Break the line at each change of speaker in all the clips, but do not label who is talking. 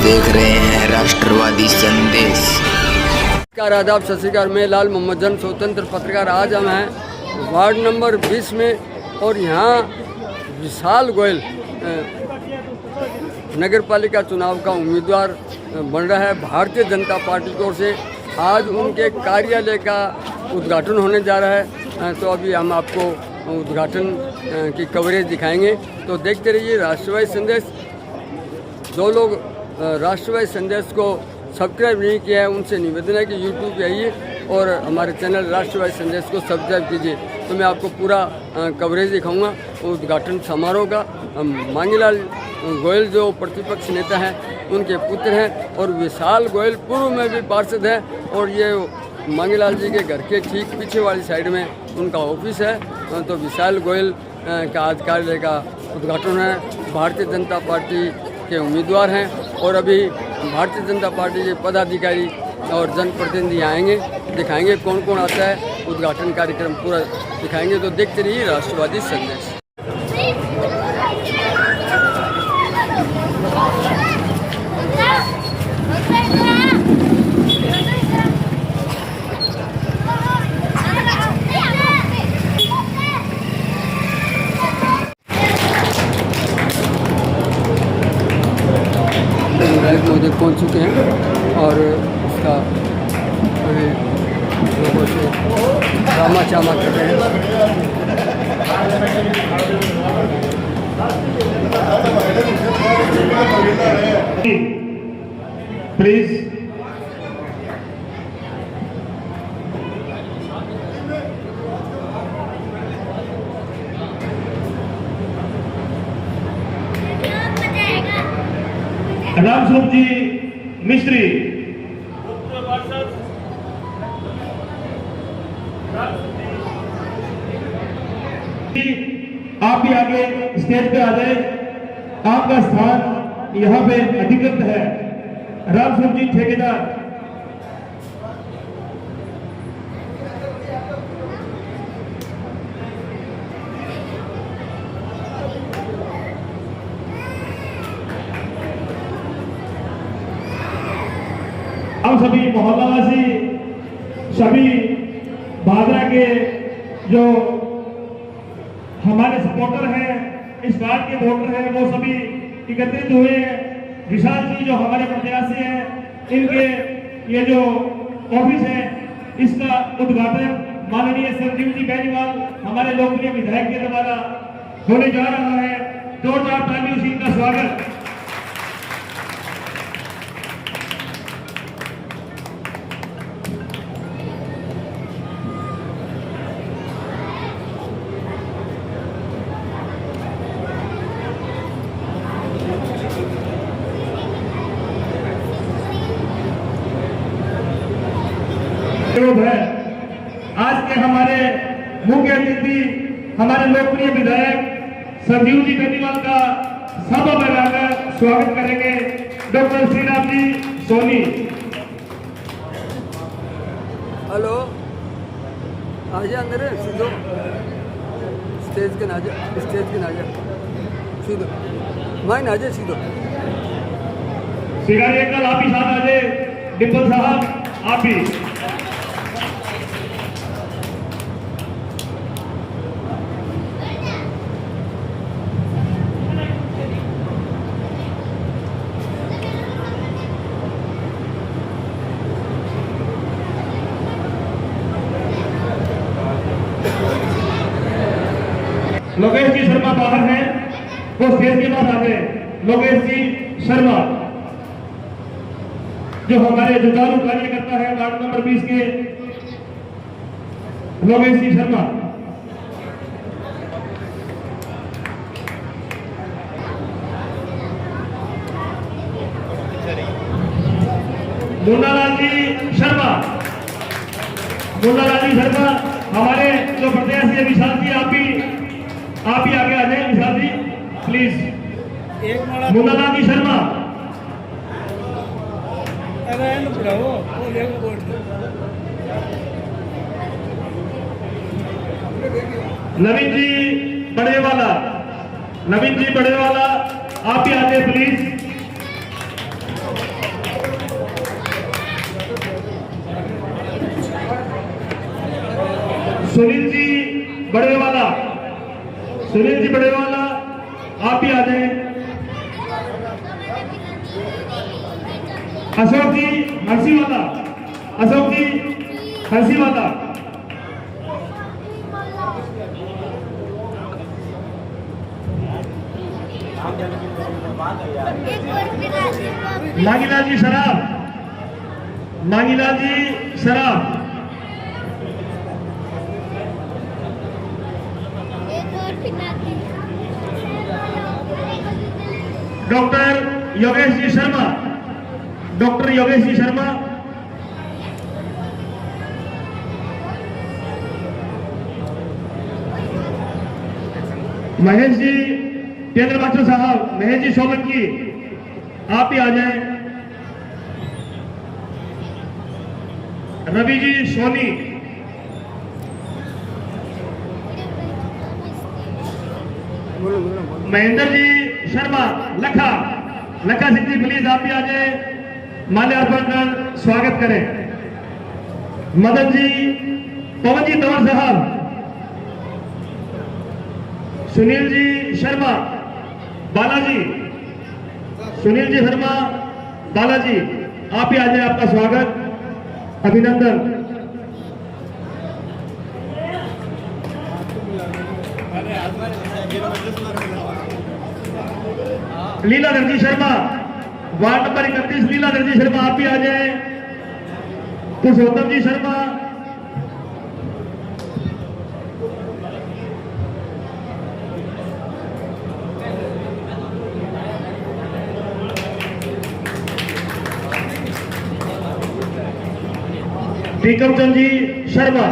देख रहे हैं राष्ट्रवादी संदेश।
नमस्कार, आदाब, सत श्री अकाल। मैं लाल मोहम्मद जन, स्वतंत्र पत्रकार। आज हम हैं वार्ड नंबर 20 में और यहाँ विशाल गोयल नगर पालिका चुनाव का उम्मीदवार बन रहा है भारतीय जनता पार्टी की ओर से। आज उनके कार्यालय का उद्घाटन होने जा रहा है, तो अभी हम आपको उद्घाटन की कवरेज दिखाएंगे। तो देखते रहिए राष्ट्रवादी संदेश। जो लोग राष्ट्रवादी संदेश को सब्सक्राइब नहीं किया है उनसे निवेदन है कि यूट्यूब पे आइए और हमारे चैनल राष्ट्रवादी संदेश को सब्सक्राइब कीजिए। तो मैं आपको पूरा कवरेज दिखाऊंगा उद्घाटन समारोह का। मांगीलाल गोयल जो प्रतिपक्ष नेता हैं उनके पुत्र हैं और विशाल गोयल पूर्व में भी पार्षद हैं और ये मांगीलाल जी के घर के ठीक पीछे वाली साइड में उनका ऑफिस है। तो विशाल गोयल का आज कार्यालय का उद्घाटन है। भारतीय जनता पार्टी के उम्मीदवार हैं और अभी भारतीय जनता पार्टी के पदाधिकारी और जनप्रतिनिधि आएंगे, दिखाएंगे कौन कौन आता है। उद्घाटन कार्यक्रम पूरा दिखाएंगे। तो देखते रहिए राष्ट्रवादी संदेश। मोदी पहुंच चुके हैं और उसका अभी लोगों से रामा चामा कर रहे हैं।
प्लीज राम स्वरूप जी मिस्त्री, आप भी आगे स्टेज पे आ जाए। आपका स्थान यहाँ पे अधिकृत है। राम स्वरूप जी ठेकेदार, हम सभी मोहल्लावासी, सभी भादरा के जो हमारे सपोर्टर हैं, इस वार्ड के वोटर हैं, वो सभी एकत्रित हुए हैं। विशाल जी जो हमारे प्रत्याशी हैं, इनके ये जो ऑफिस है इसका उद्घाटन माननीय संजीव जी बेनीवाल हमारे लोकप्रिय विधायक के द्वारा होने जा रहा है। 2-4 तालियों से इनका स्वागत। है आज के हमारे मुख्य अतिथि हमारे लोकप्रिय विधायक संजीव जी बेनीवाल का सभा में आकर स्वागत करेंगे डॉक्टर श्रीराम जी सोनी।
हेलो, आजा अंदर सीधो स्टेज के नाजा, स्टेज के नाजा सीधो मैं नाजा सीधो
सिगारी कल आप ही साथ आ जाए। डिम्पल साहब आप भी। लोकेश जी शर्मा बाहर हैं, वो स्टेज के पास आते हैं। लोकेश जी शर्मा जो हमारे जुझारू कार्यकर्ता है वार्ड नंबर 20 के, लोकेश जी शर्मा। मुन्नालाल जी शर्मा, मुन्नालाल जी शर्मा हमारे जो प्रत्याशी है। विशाल जी आप ही आगे आ जाए। विशाल जी प्लीज। मुन्नालाल जी शर्मा, नवीन जी बड़ेवाला, नवीन जी बड़ेवाला आप भी आते प्लीज। बड़ेवाला, सुनील जी बड़ेवाला आप भी आ जाएं। अशोक जी हंसीवाला, अशोक जी हंसीवाला, मांगीलाल जी शराब, मांगीलाल जी शराब, डॉक्टर योगेश जी शर्मा, डॉक्टर योगेश जी शर्मा, महेश जी केंद्र मास्टर साहब, महेश जी सोलंकी आप भी आ जाएं। रवि जी सोनी, महेंद्र जी शर्मा, लखा, लखा सिंह जी प्लीज आप भी आ जाए, माल्यार्पण कर स्वागत करें। मदन जी, पवन जी तंवर साहब, सुनील जी शर्मा, बालाजी, सुनील जी शर्मा, बालाजी आप भी आ जाए, आपका स्वागत अभिनंदन। लीलाधर जी शर्मा, वार्ड नंबर 31 लीलाधर जी शर्मा आप भी आ जाए। पुरुषोत्तम जी शर्मा, टीकमचंद जी शर्मा,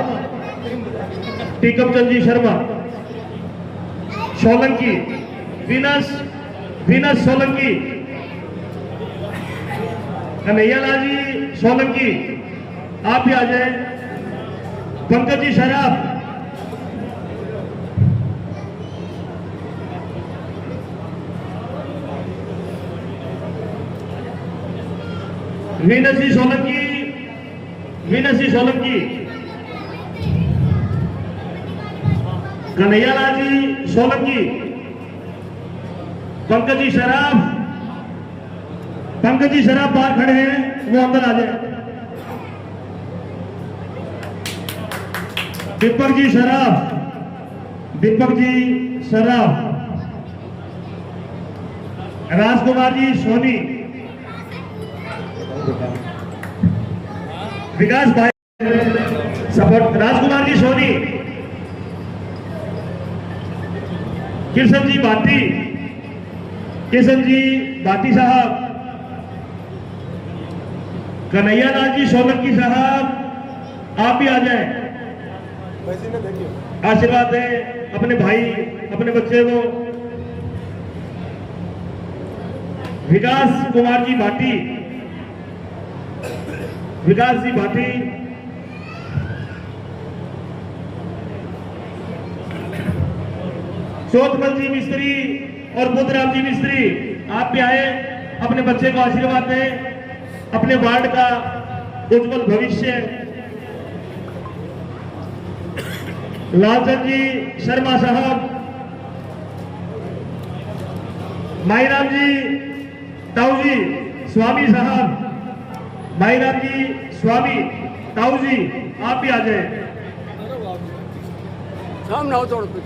टीकमचंद जी शर्मा, सोलंकी, विनस, विनस सोलंकी, कन्हैयालाल जी सोलंकी आप भी आ जाए। पंकज जी शराब, विनस जी सोलंकी, विनस जी सोलंकी, कन्हैयालाल जी सोलंकी, पंकज जी शराब, पंकज जी शराब बाहर खड़े हैं, वो अंदर आ जाए। दीपक जी शराब, दीपक जी शराब, राजकुमार जी सोनी, विकास भाई सपोर्ट, राजकुमार जी सोनी, किशन जी भाटी, किशन जी भाटी साहब, कन्हैयालाल जी सोलंकी साहब आप भी आ जाएं, आशीर्वाद दें अपने भाई, अपने बच्चे को। विकास कुमार जी भाटी, विकास जी भाटी, चौथमल जी मिस्त्री और बुद्धराम जी मिस्त्री आप भी आए, अपने बच्चे को आशीर्वाद दें, अपने वार्ड का उज्जवल भविष्य। लालचंद जी शर्मा साहब, माईराम जी ताऊ जी स्वामी साहब, माईराम जी स्वामी ताऊ जी आप भी आ जाए।
सामने आओ थोड़ा कुछ।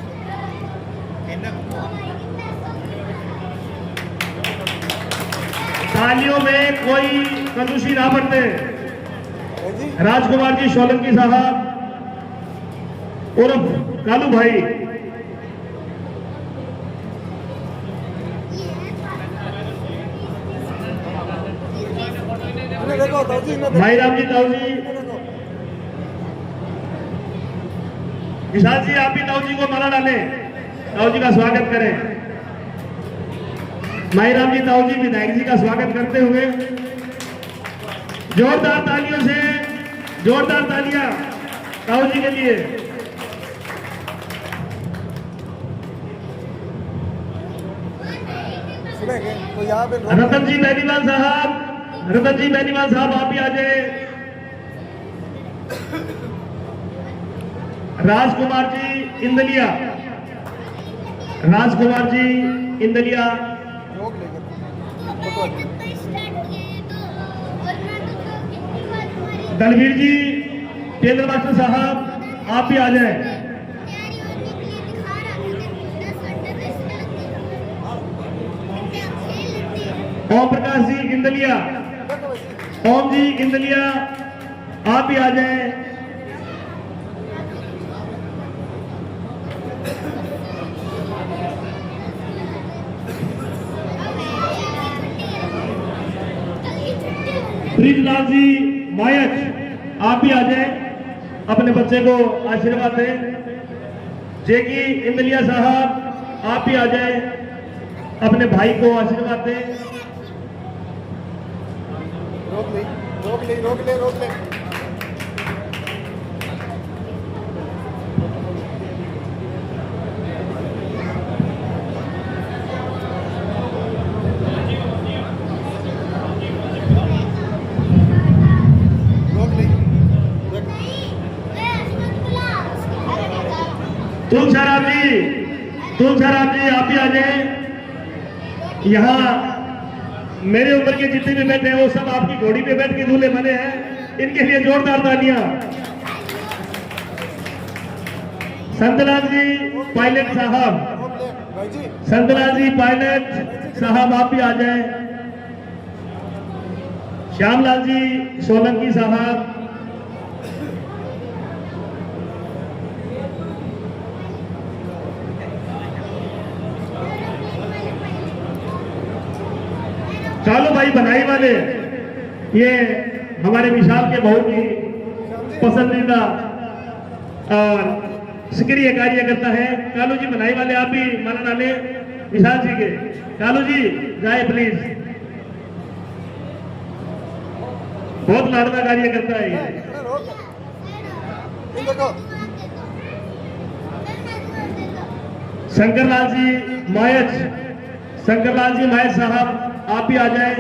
तालियों में कोई कंजूसी ना बरते। राजकुमार जी सोलंकी साहब उर्फ कालू भाई, माईराम जी ताऊ जी, विशाल जी आप भी ताऊ जी को माला डालें, ताऊ जी का स्वागत करें। माईराम जी ताऊ जी विधायक जी का स्वागत करते हुए जोरदार तालियों से, जोरदार तालियां ताऊ जी के लिए। रतन जी बेनीवाल साहब, रतन जी बेनीवाल साहब आप भी आ जाए। राजकुमार जी इंदलिया, राजकुमार जी इंदलिया, दलवीर जी केंद्र मास्टर साहब आप भी आ जाएं। ओम प्रकाश जी इंदलिया, ओम जी इंदलिया आप भी आ जाएं। प्रीतलाल जी मायच आप भी आ जाएं, अपने बच्चे को आशीर्वाद दें। जेकी इंदलिया साहब आप भी आ जाएं, अपने भाई को आशीर्वाद दें।
रोक ले।
तुलसाराम जी आप भी आ जाएं। यहाँ मेरे उम्र के जितने भी बैठे हैं वो सब आपकी घोड़ी पे बैठ के दूल्हे बने हैं, इनके लिए जोरदार तालियां। संतलाल जी पायलट साहब, संतलाल जी पायलट साहब आप भी आ जाएं। श्यामलाल जी सोलंकी साहब, चालू भाई बनाई वाले, ये हमारे विशाल के बहुत ही पसंदीदा और सक्रिय कार्य करता है। कालू जी बनाई वाले आप भी माना डाले विशाल जी के। कालू जी जाए प्लीज, बहुत लाडला कार्य करता है ये। शंकरलाल जी मायच, शंकरलाल जी मायच साहब आप भी आ जाएं।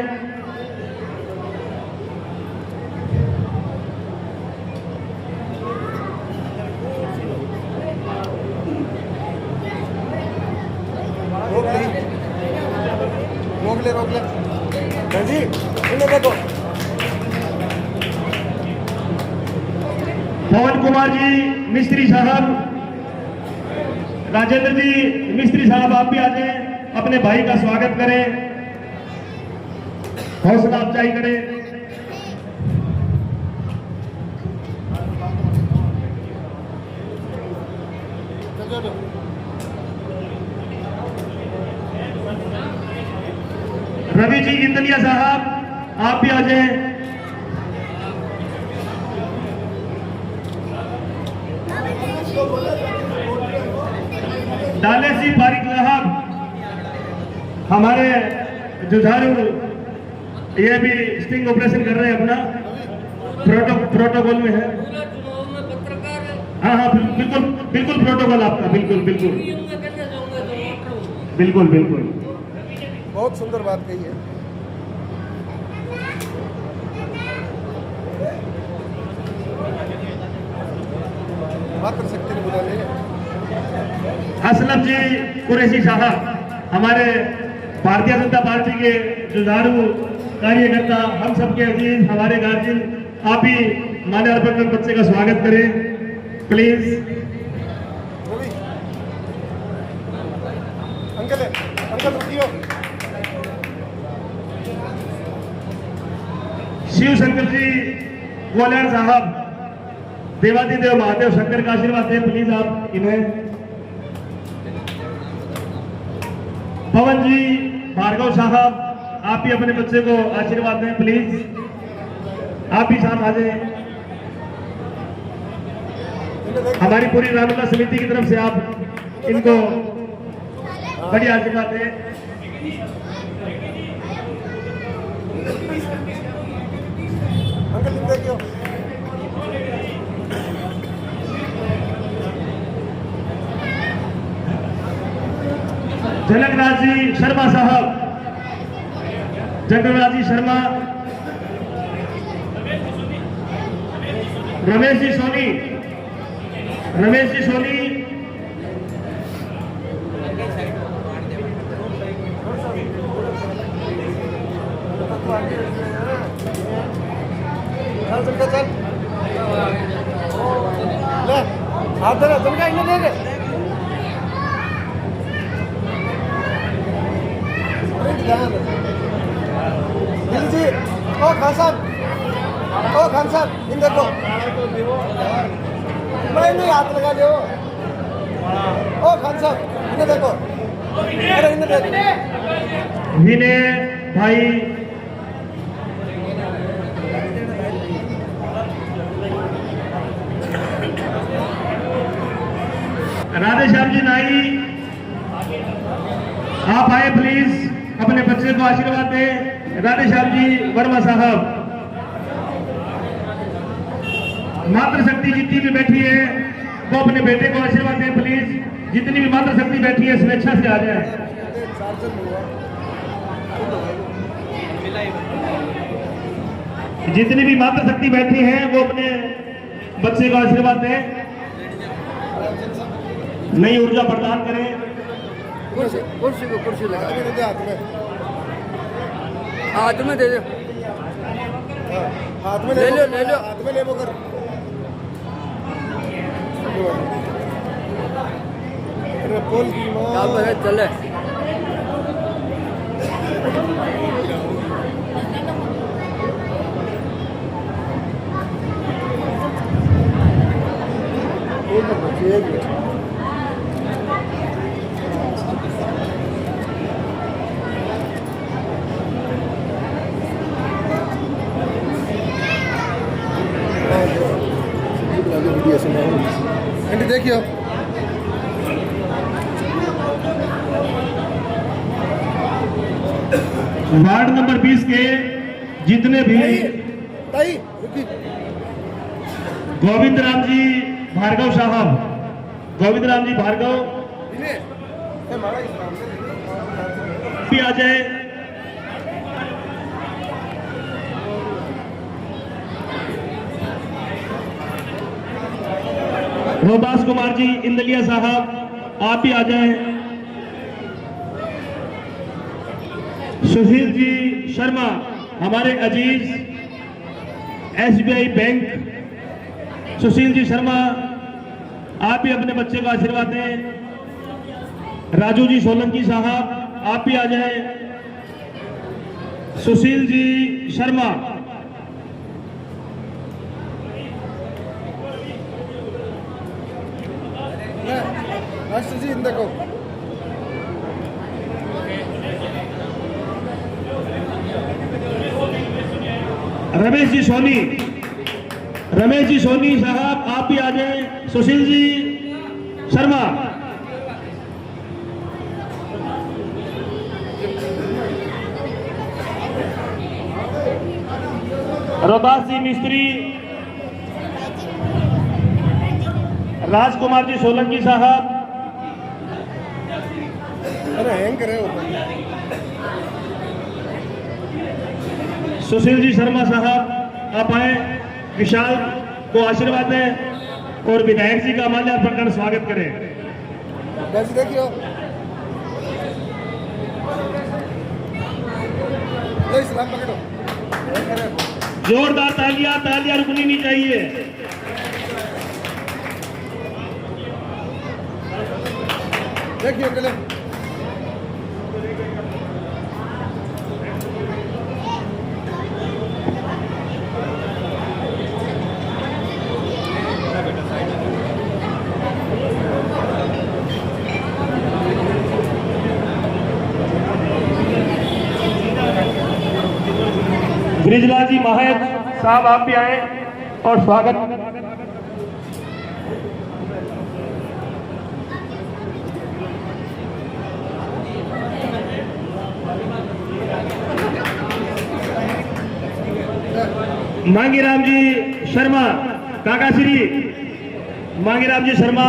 रोक ले जी, इन्हें देखो।
पवन कुमार जी मिस्त्री साहब, राजेंद्र जी मिस्त्री साहब आप भी आ जाएं, अपने भाई का स्वागत करें, हौसला अफजाई करें। रवि जी इंदलिया साहब आप भी आ जाएं। डाले सिंह बारिक साहब हमारे जुझारू, ये भी स्टिंग ऑपरेशन कर रहे हैं, अपना प्रोटोकॉल में है। हाँ हाँ बिल्कुल बिल्कुल प्रोटोकॉल आपका, बिल्कुल बिल्कुल बिल्कुल बिल्कुल।
बहुत सुंदर बात कही है। मातृशक्ति ने बुला लिया।
असलम जी कुरैशी साहब हमारे भारतीय जनता पार्टी के जुझारू कार्यकर्ता, हम सबके अजीज, हमारे गार्जियन, आप भी माल्यार्पण कर बच्चे का स्वागत करें प्लीज।
अंकल रुकियो।
शिव शंकर जी ग्वालियर साहब, देवादिदेव महादेव शंकर का आशीर्वाद दें प्लीज आप इन्हें। पवन जी भार्गव साहब आप भी अपने बच्चे को आशीर्वाद दें प्लीज, आप भी साथ आ जाएं। हमारी पूरी रामलीला समिति की तरफ से आप इनको बड़ी आशीर्वाद दें।
अंकल देखियो।
जनकराज जी शर्मा साहब, जनकराज जी शर्मा, रमेश जी सोनी
हाथ दे तुम क्या इन्हें दे दे दिल्ली जी ओ खान साहब इन देखो मैं नहीं हाथ लगा दो ओ खान साहब इन्हें देखो अरे इन्हें देखो
विनय भाई राधे श्याम जी नाई आप आए प्लीज अपने बच्चे को आशीर्वाद दें। राधे श्याम जी वर्मा साहब मातृशक्ति जितनी भी बैठी है वो अपने बेटे को आशीर्वाद दें प्लीज। जितनी भी मातृशक्ति बैठी है स्वेच्छा से आ जाए। जितनी भी मातृशक्ति बैठी है वो अपने बच्चे को आशीर्वाद दें, नई ऊर्जा प्रदान करें।
कुर्सी लगा
हाथ में
हाथ में दे दो
हाथ में
ले लो
हाथ में ले वो कर अरे बोल की मां
आप चले
देखियो
वार्ड नंबर 20 के जितने भी
ताई रुकी
गोविंद राम जी भार्गव साहब, गोविंद राम जी भार्गव भी आ जाए। रोबास कुमार जी इंदलिया साहब आप भी आ जाएं। सुशील जी शर्मा हमारे अजीज SBI बैंक, सुशील जी शर्मा आप भी अपने बच्चे को आशीर्वाद दें। राजू जी सोलंकी साहब आप भी आ जाएं। सुशील जी शर्मा
मास्टर जी इन देखो
रमेश जी सोनी साहब आप भी आ जाएं। सुशील जी शर्मा रोबास जी मिस्त्री, राजकुमार जी सोलंकी साहब,
अरे हैंग करे
सुशील जी शर्मा साहब आप आए, विशाल को आशीर्वाद दें और विधायक जी का माल्यार्पण कर स्वागत करें।
बस देखियो ले सलाम पकड़ो
जोरदार तालियां रुकनी नहीं चाहिए।
देखियो चले
ब्रिजलाल जी माहिर साहब आप भी आए और स्वागत। मांगीराम जी शर्मा, काका श्री मांगीराम जी शर्मा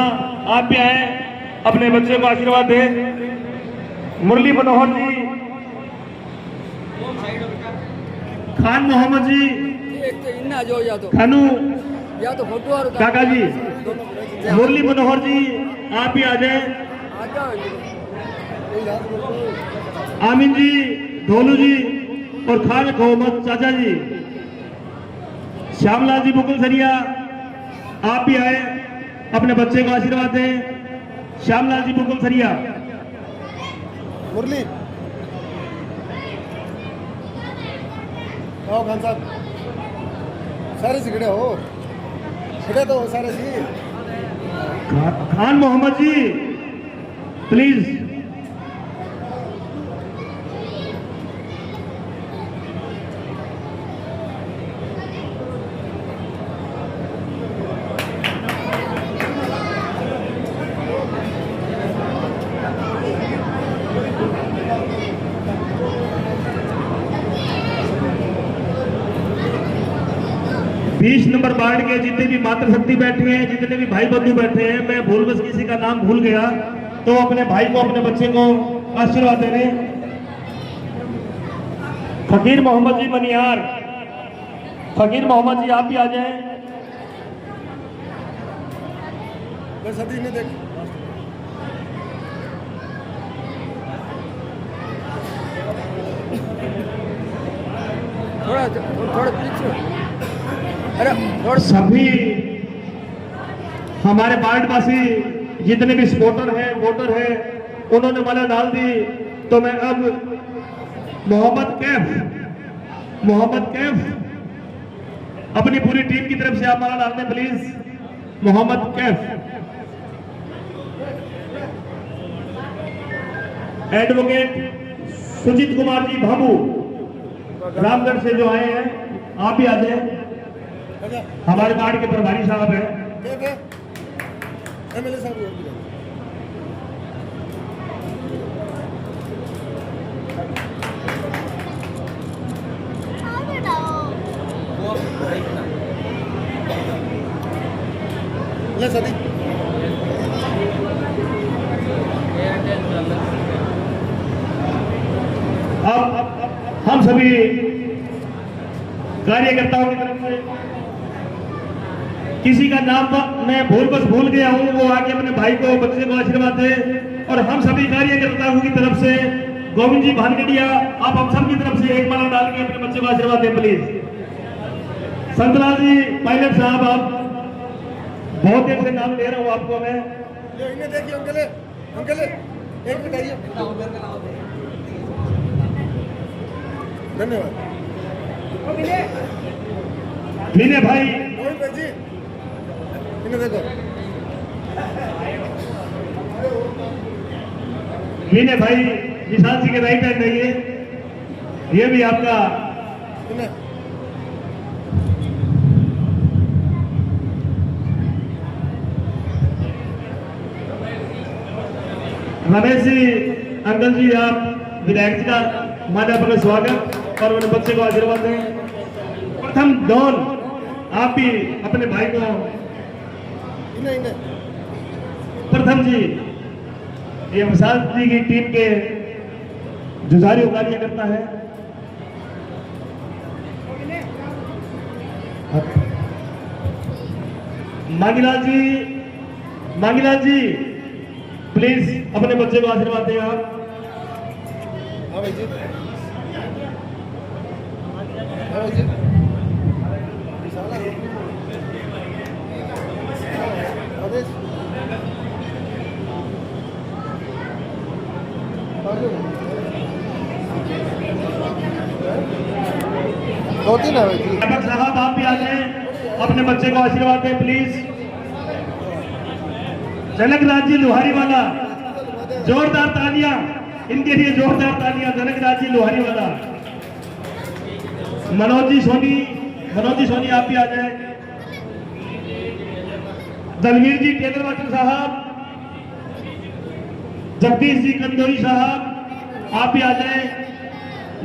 आप भी आए, अपने बच्चे को आशीर्वाद दें। मुरली मनोहर जी, खान मोहम्मद जी, खानू
या तो फोटो और
काका जी, मुरली मनोहर जी आप भी आ जाए। आमिन जी, ढोलू जी और खान मोहम्मद चाचा जी, श्यामलाल जी मुकुल सरिया आप भी आए। अपने बच्चे को आशीर्वाद दें। श्यामलाल जी बुकुल सरिया।
मुरली आओ खान साहब, सारे सिगड़े हो सिगड़े तो सारे सी।
खान मोहम्मद जी प्लीज। बीस नंबर वार्ड के जितने भी मातृशक्ति बैठे हैं, जितने भी भाई बंधु बैठे हैं, मैं भूलवश किसी का नाम भूल गया तो अपने भाई को अपने बच्चे को आशीर्वाद देने। फकीर मोहम्मद जी मनिहार, फकीर मोहम्मद जी आप भी आ जाएं।
बस सदी ने देख
थोड़ा थोड़ा पीछे। अरे थोड़ा
सभी हमारे वार्डवासी जितने भी सपोर्टर हैं, वोटर हैं, उन्होंने माला डाल दी। तो मैं अब मोहम्मद कैफ अपनी पूरी टीम की तरफ से आप माला डाल दें प्लीज। मोहम्मद कैफ। एडवोकेट सुजीत कुमार जी भाबू रामगढ़ से जो आए हैं, आप भी आ जाए। हमारे वार्ड के प्रभारी साहब हैं।
एमएलए साहब ले सदी
अब हम सभी कार्यकर्ताओं की तरफ से किसी का नाम मैं भूल गया हूं, वो आके अपने भाई को बच्चे को आशीर्वाद दे। और हम सभी कार्यकर्ताओं की तरफ से गोविंद जी भानगढ़िया, आप हम सब की तरफ से एक माला डाल के अपने बच्चे को आशीर्वाद दें प्लीज। संतलाल जी पायलट साहब, आप बहुत देर से नाम ले रहा हूं आपको मैं।
इन्हें देखिए अंकल एक मिनट आइए। धन्यवाद
विनय भाई,
मोहित भाई जी, इन्हें देखो।
विनय भाई विशाल जी के राइट हैंड रहिए, ये भी आपका।
इन्हें
रमेश जी अंकल जी, आप विधायक जी का मान्यपूर्ण स्वागत और उन बच्चे को आशीर्वाद दें। प्रथम डॉन, आप भी अपने भाई को।
इन्हें
प्रथम जी ये विशाल जी की टीम के जुझारू कार्यकर्ता है। मांगीलाल जी प्लीज अपने बच्चे को आशीर्वाद दें आप।
हाँ भाई जी, हाँ भाई जी। आदेश दो तीन है भाई जी।
साहब आप भी आ जाएं, अपने बच्चे को आशीर्वाद दें प्लीज। जनक राज जी लोहारी वाला, जोरदार तालियां इनके लिए, जोरदार तालियां। जनक राज जी लोहारी वाला। मनोज जी सोनी आप भी आ जाए। दलवीर जी टेलर मास्टर साहब, जगदीश जी कंदोरी साहब आप भी आ जाए।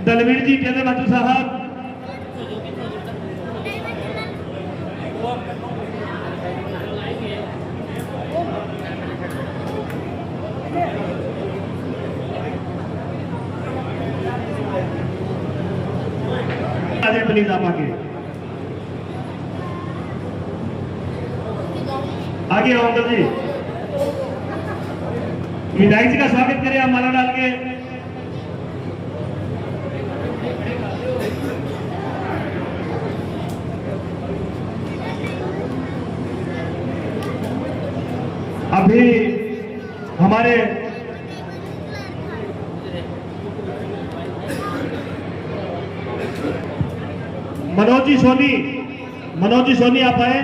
दलवीर जी टेलर मास्टर साहब, प्लीज आप आगे आओ अंकल जी। विधायक जी का स्वागत करें आप माला डाल के। हमारे मनोज जी सोनी आप आए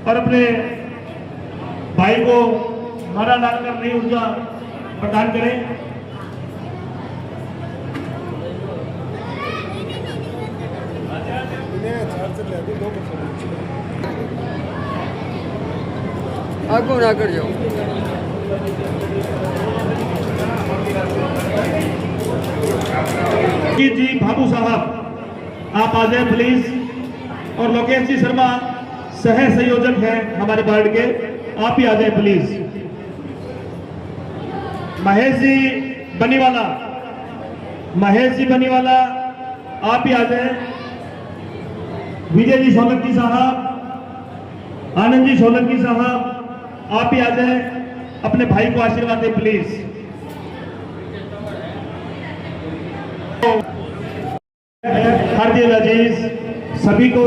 और अपने भाई को माला डालकर नई ऊर्जा प्रदान करें।
आगो ना कर जाओ।
जी बाबू साहब आप आ जाए प्लीज। और लोकेश जी शर्मा सह संयोजक हैं हमारे वार्ड के, आप ही आ जाए प्लीज। महेश जी बनीवाला आप ही आ जाए। विजय जी सोलंकी साहब, आनंद जी सोलंकी साहब आप ही आ जाए, अपने भाई को आशीर्वाद दें प्लीज। हार्दिक अजीज सभी को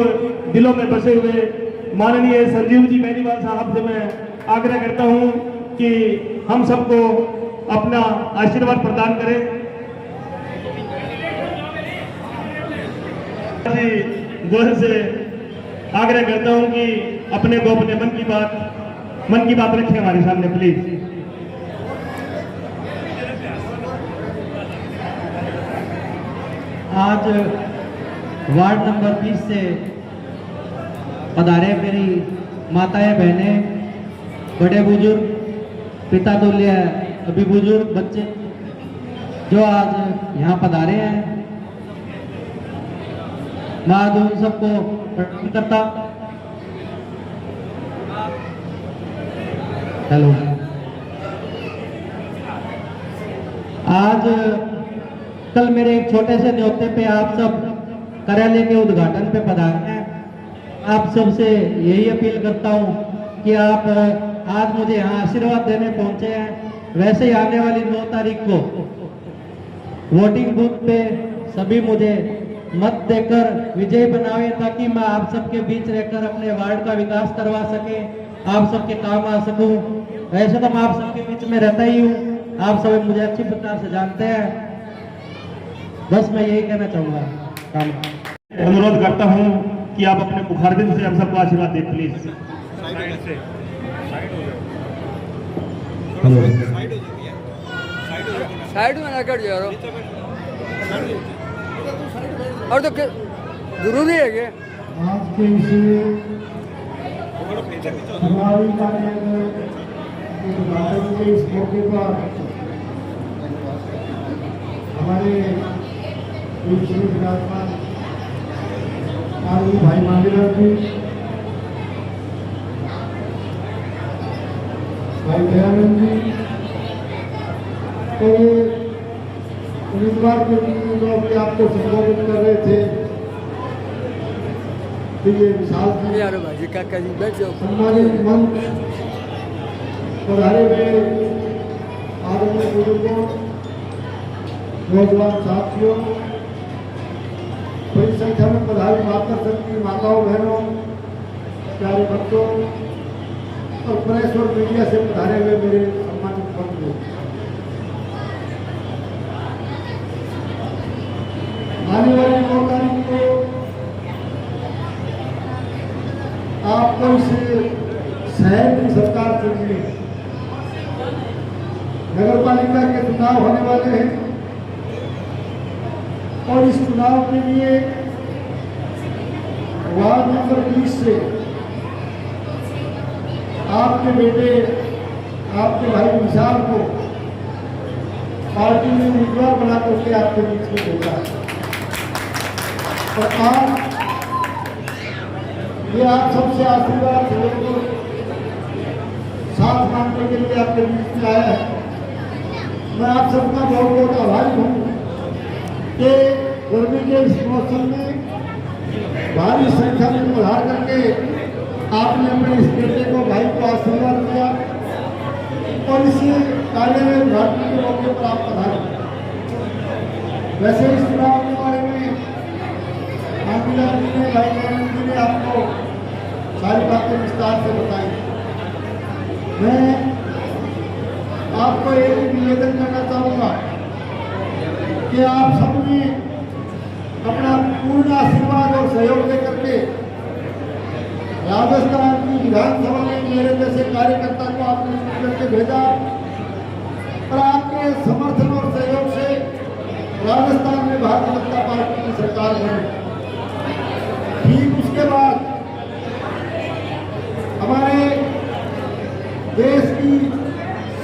दिलों में बसे हुए माननीय संजीव जी बेनीवाल साहब से मैं आग्रह करता हूं कि हम सबको अपना आशीर्वाद प्रदान करें। गोल से आग्रह करता हूं कि अपने को अपने मन की बात रखें हमारे सामने प्लीज।
आज वार्ड नंबर 20 से पधारे मेरी माताएं बहनें, बड़े बुजुर्ग, पिता तुल्य अभी बुजुर्ग बच्चे जो आज यहाँ पधारे हैं, मैं आज उन सबको प्रणाम करता। हेलो, आज कल मेरे एक छोटे से न्योते पे आप सब कार्यालय के उद्घाटन पे पधारे हैं। आप सबसे यही अपील करता हूं कि आप आज मुझे यहाँ आशीर्वाद देने पहुंचे हैं। वैसे ही आने वाली 9 तारीख को वोटिंग बूथ पे सभी मुझे मत देकर विजयी बनावे, ताकि मैं आप सबके बीच रहकर अपने वार्ड का विकास करवा सके, आप सबके काम आ सकूं। वैसे तो मैं आप सबके बीच में रहता ही हूँ, आप सब मुझे अच्छी प्रकार से जानते हैं। बस मैं यही कहना चाहूँगा।
अनुरोध करता हूँ कि आप अपने मुखारबिन से हम सबको आशीर्वाद दें प्लीज।
साइड में ना कर जाओ। और तो जरूरी है कि
आज के हमारी उद्घाटन के इस मौके पर हमारे विराजमान आदमी भाई मांगेलाल जी, भाई दयानंद जी, तो उम्मीदवार के लोग भी आपको संबोधित कर रहे थे कि ये विशाल
यार भाई काका जी बैठ जाओ।
सम्मानित मंच पधारे हुए आदरणीय बुजुर्गों, नौजवान साथियों, बड़ी संख्या में पधारी माता शक्ति माताओं बहनों, प्यारे बच्चों और प्रेस और मीडिया से पधारे हुए मेरे सम्मानित बंधु, आने वाली 9 तारीख को आपको इस शहर की सरकार चुननी है। नगर पालिका के चुनाव होने वाले हैं और इस चुनाव के लिए वार्ड नंबर 20 से आपके बेटे, आपके भाई विशाल को पार्टी ने उम्मीदवार बना करके आपके बीच में भेजा है। और आज ये आप सबसे आशीर्वाद साथ मांगने के लिए आपके बीच में आया है। मैं आप सबका बहुत बहुत आभारी हूँ कि गर्मी के इस मौसम में भारी संख्या में पधार करके आपने अपने इस बेटे को, भाई को आशीर्वाद दिया और इस कार्य में उद्घाटन के मौके पर आप पधारे। वैसे इस चुनाव के बारे में मांगीलाल जी ने, भाई दयानंद जी ने आपको सारी बातें विस्तार से बताई। मैं आपको एक ही निवेदन करना चाहूँगा कि आप सबने अपना पूर्ण आशीर्वाद और सहयोग देकर के राजस्थान की विधानसभा में मेरे जैसे कार्यकर्ता को आपने करके भेजा और आपके समर्थन और सहयोग से राजस्थान में भारतीय जनता पार्टी की सरकार बनी। ठीक उसके बाद हमारे देश की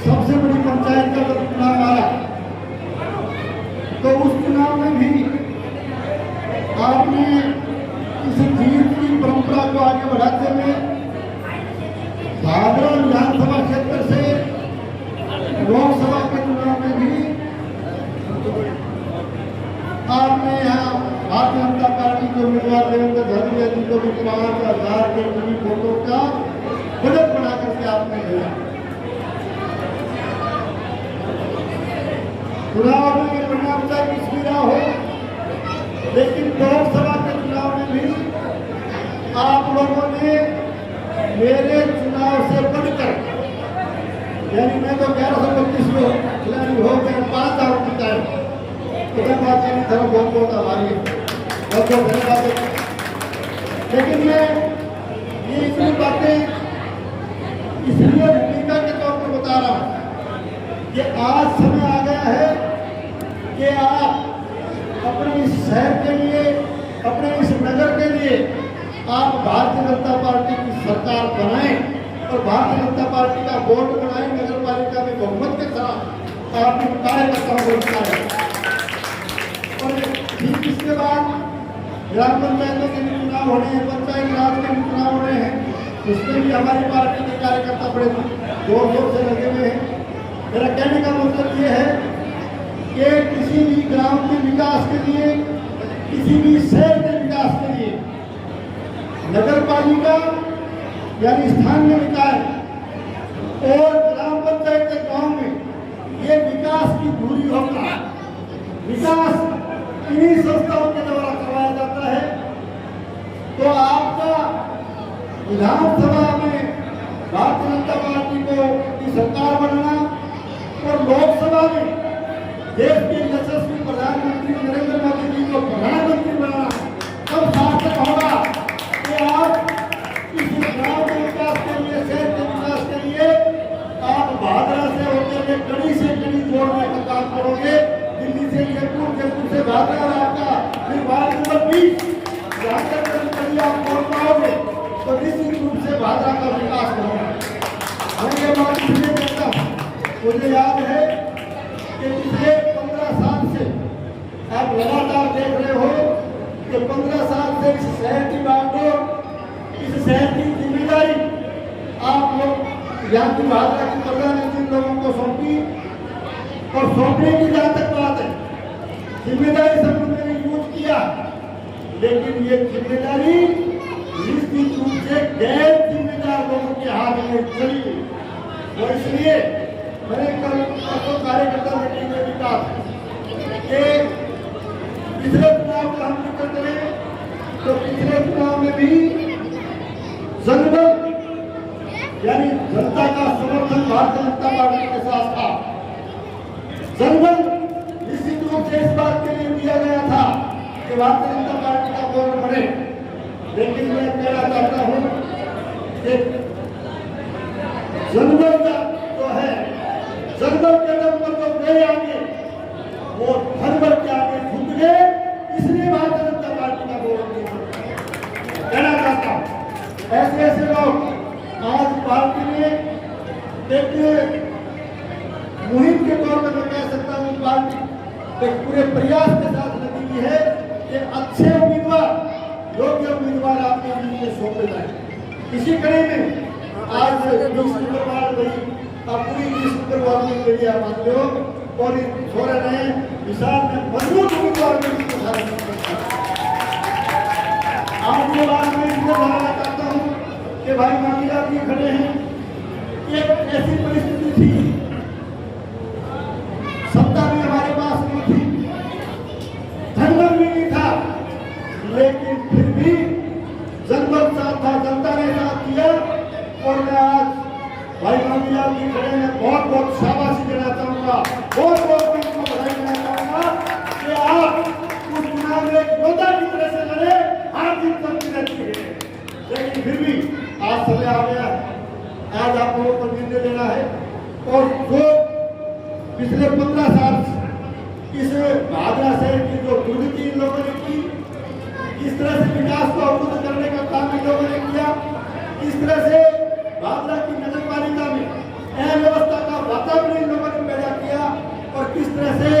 सबसे बड़ी पंचायत का जब चुनाव आया तो उस चुनाव में भी आपने इस जीत की परंपरा को आगे बढ़ाते हुए भादरा विधानसभा क्षेत्र से लोकसभा के चुनाव में भी आपने यहाँ भारतीय जनता पार्टी के उम्मीदवार देवेंद्र धर्मेंद्र जी को भी 5,000 के करीब वोटों का बजट बना करके आपने भेजा। चुनाव में परिणाम चाहे कुछ भी रहा हो, लेकिन लोकसभा के चुनाव में भी आप लोगों ने मेरे चुनाव से बढ़कर, यानी मैं तो 1132 खिलाड़ी हो गए 5,000 जिताए, तो मैं बात नहीं था, बहुत बहुत आभारी है, बहुत बहुत धन्यवाद। लेकिन मैं ये इतनी बातें इसलिए भूमिका के तौर पर बता रहा हूँ कि आज समय आ गया है कि आप अपने इस शहर के लिए, अपने इस नगर के लिए आप भारतीय जनता पार्टी की सरकार बनाएं और भारतीय जनता पार्टी का बोर्ड बनाएं, नगर पालिका में बहुमत के साथ आप इन कार्यकर्ताओं को जिताएं। और ठीक इसके बाद ग्राम पंचायतों के भी चुनाव होने हैं, पंचायत राज के भी चुनाव होने हैं, उसमें भी हमारी पार्टी के कार्यकर्ता बड़े जोर शोर से लगे हुए हैं। मेरा कहने का मतलब ये है कि किसी भी ग्राम के विकास के लिए, किसी भी शहर के विकास के लिए नगर पालिका यानी स्थानीय निकाय और ग्राम पंचायत के गांव में ये विकास की धुरी होगा। विकास इन्हीं संस्थाओं के द्वारा करवाया जाता है। तो आपका विधानसभा में भारतीय जनता पार्टी को की सरकार बनना और लोकसभा में देश के यशस्वी प्रधानमंत्री नरेंद्र मोदी जी को प्रधानमंत्री बनाना तब सार्थक होगा कि आप इस गांव के विकास के लिए, शहर के विकास के लिए आप भादरा से होकर के कड़ी से कड़ी जोड़ने का काम करोगे। दिल्ली से जयपुर, जयपुर से भादरा आपका फिर वार्ड नंबर 20 जहाँ तक कड़ी आप पहुँच पाओगे तो निश्चित रूप से भादरा का विकास होगा। मैं ये बात इसलिए कहता हूँ, मुझे याद है कि पिछले 15 साल से आप लगातार देख रहे हो कि 15 साल से इस शहर की बागडोर, इस शहर की जिम्मेदारी आप लोग यहाँ की भादरा की प्रजा ने जिन लोगों को सौंपी और सौंपने की जहाँ तक बात है, जिम्मेदारी सब ने यूज किया, लेकिन ये जिम्मेदारी निश्चित रूप से गैर जिम्मेदार लोगों के हाथ में चली गई। और इसलिए मैंने कल कार्यकर्ता मीटिंग में भी कहा कि पिछले चुनाव का हम जिक्र करें तो पिछले चुनाव में भी जनबल यानी जनता का समर्थन भारतीय जनता पार्टी के साथ था। जनबल निश्चित रूप से इस बात के लिए दिया गया था कि भारतीय जनता पार्टी का बोर्ड बने, लेकिन मैं कहना चाहता हूं कि जनबल का जो है, जनबल के दम पर जो गए आगे वो धनबल के आगे झुक गए, इसलिए भारतीय जनता पार्टी का बोर्ड कहना चाहता हूं। ऐसे ऐसे लोग आज पार्टी में एक मुहिम के तौर पर मैं कह सकता हूं, पार्टी एक पूरे प्रयास के साथ लगी हुई है कि अच्छे उम्मीदवार, योग्य उम्मीदवार आपके लिए सौंपे जाए। इसी कड़ी में आज 20 शुक्रवार गई, अब पूरी 20 शुक्रवार में गई आप आते हो और हो रहे हैं विशाल में मजबूत उम्मीदवार आज के बाद मैं इसलिए बताना चाहता हूँ कि भाई मांगीलाल जी खड़े हैं। एक ऐसी परिस्थिति थी, सत्ता भी हमारे पास नहीं थी, धनबल भी नहीं था, लेकिन फिर भी जनबल साथ था, जनता ने साथ किया और मैं आज भाई मांगीलाल जी खड़े हैं, बहुत बहुत शाबाशी बहुत बहुत मैं इनको बधाई देना चाहूंगा कि आप उस चुनाव में एक योद्धा की तरह से लड़े, हार जीत सबकी रहती है, लेकिन फिर भी आज समय आ गया, आज आप लोगों को निर्णय लेना है। और जो पिछले 15 साल इस भादरा शहर की जो दुर्गति इन लोगों ने की, इस तरह से विकास को अवरुद्ध करने का काम इन लोगों ने किया, इस तरह से भादरा की नगर पालिका में अव्यवस्था का वातावरण इन लोगों ने पैदा किया, और किस तरह से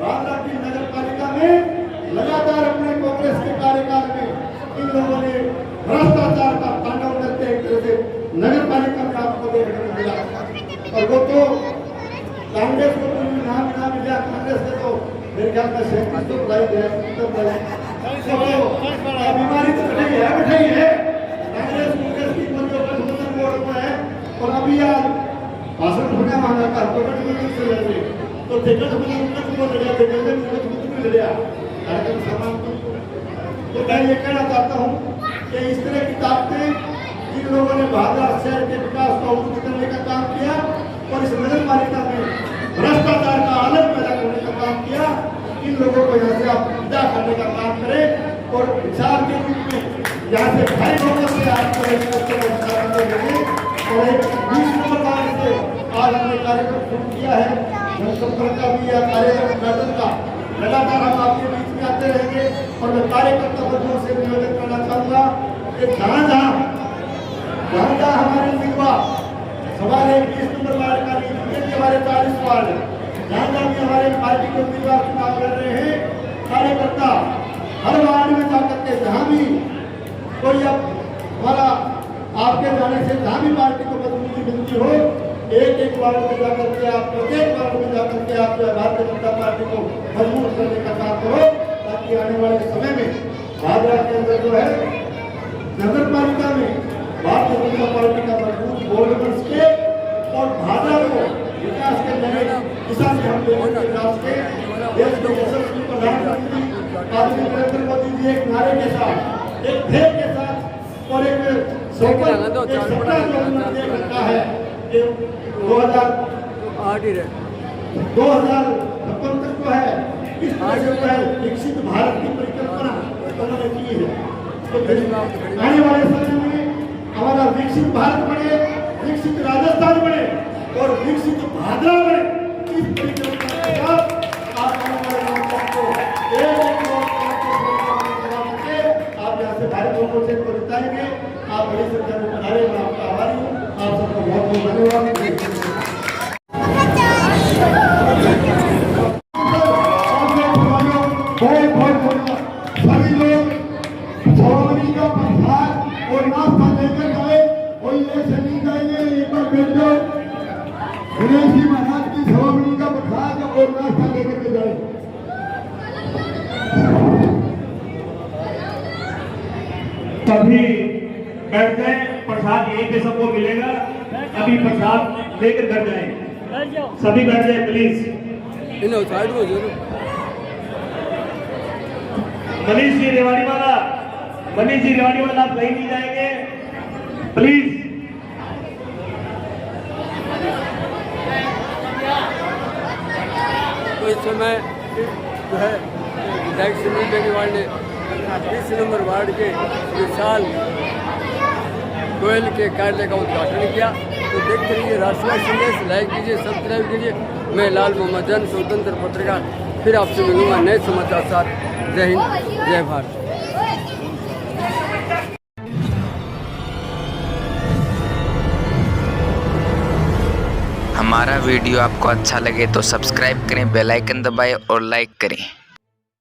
भादरा की नगर पालिका में लगातार अपने कांग्रेस के कार्यकाल में इन लोगों ने भ्रष्टाचार का तांडव करते एक तरह से नगर पालिका में आपको देखने को मिला। और वो तो कांग्रेस को तो नाम मिला, कांग्रेस के तो मेरे ख्याल में 37 तो बुलाई गया, बीमारी तो बैठी है कांग्रेस की गठबंधन बोर्ड में है। और अभी यार भाषण होने मांगा था तो गठबंधन से लड़ रहे, तो गठबंधन को लड़ गया कार्यक्रम समाप्त। तो मैं ये कहना चाहता हूँ कि इस तरह की ताकतें जिन लोगों ने भादरा शहर के विकास को अवरुद्ध करने का काम किया और इस नगर पालिका में भ्रष्टाचार का आलम पैदा करने का काम किया, इन लोगों को यहाँ से आप विदा करने का काम करें और विचार के रूप में यहाँ से भाई लोगों से आपको और एक 20 नंबर वार्ड से आज हमने कार्यक्रम शुरू किया है। जनसंपर्क का भी यह कार्यक्रम उद्घाटन का लगातार हम आपके बीच में आते रहेंगे। और मैं कार्यकर्ता बंधुओं से निवेदन करना चाहूँगा कि जहाँ हमारे उम्मीदवार हमारे 20 नंबर वार्ड का नहीं, हमारे 40 वार्ड है, जहाँ भी हमारे पार्टी के उम्मीदवार चुनाव लड़ रहे हैं, कार्यकर्ता हर वार्ड में जाकर के जहाँ भी कोई अब हमारा आपके जाने से जहाँ भी पार्टी को मजबूती मिलती हो, एक वार्ड में जाकर के आप प्रत्येक वार्ड में जाकर के आप भारतीय जनता पार्टी को मजबूत करने का काम करो, ताकि आने वाले समय में भादरा के अंदर जो है नगर पालिका में भारतीय जनता पार्टी का मजबूत बोर्ड बन सके और भादरा को विकास के नए दिशा में हम लोगों के विकास के देश के यशस्वी प्रधानमंत्री आदरणीय नरेंद्र मोदी जी एक नारे के साथ, एक ध्येय के साथ और एक सपना जो उन्होंने रखा है कि 2056 तक जो है इस तरह से विकसित भारत की परिकल्पना उन्होंने की है। तो आने वाले समय में हमारा विकसित भारत बने, विकसित राजस्थान बने और विकसित भादरा बने, इस परिकल्पना के साथ आप आने वाले लोगों को आप यहाँ से भारत लोगों से जिताएंगे। आप बड़ी संख्या में पधारे, मैं आपका आभारी हूँ। आप सबको बहुत बहुत धन्यवाद। सभी लोग छावनी का प्रसाद और नाश्ता लेकर जाए और ऐसे नहीं जाएंगे, एक बार बैठ जाओ, गणेश जी महाराज की छावनी का प्रसाद और नाश्ता लेकर के जाए।
सभी बैठ गए, प्रसाद यहीं पे सबको मिलेगा, अभी प्रसाद लेकर घर जाएंगे, सभी बैठ जाए प्लीज। मनीष जी रेवाड़ी वाला आप कहीं नहीं जाएंगे प्लीज।
तो इस समय जो है विधायक सुनील बेनीवाल ने 20 नंबर वार्ड के विशाल गोयल के कार्यालय का उद्घाटन किया। तो देखते रहिए राष्ट्रवादी संदेश, लाइक कीजिए, सब्सक्राइब कीजिए। मैं लाल मोहम्मद जन, स्वतंत्र पत्रकार, फिर आपसे मिलूंगा नए समाचार साथ। जय हिंद, जय भारत।
हमारा वीडियो आपको अच्छा लगे तो सब्सक्राइब करें, बेल आइकन दबाएं और लाइक करें।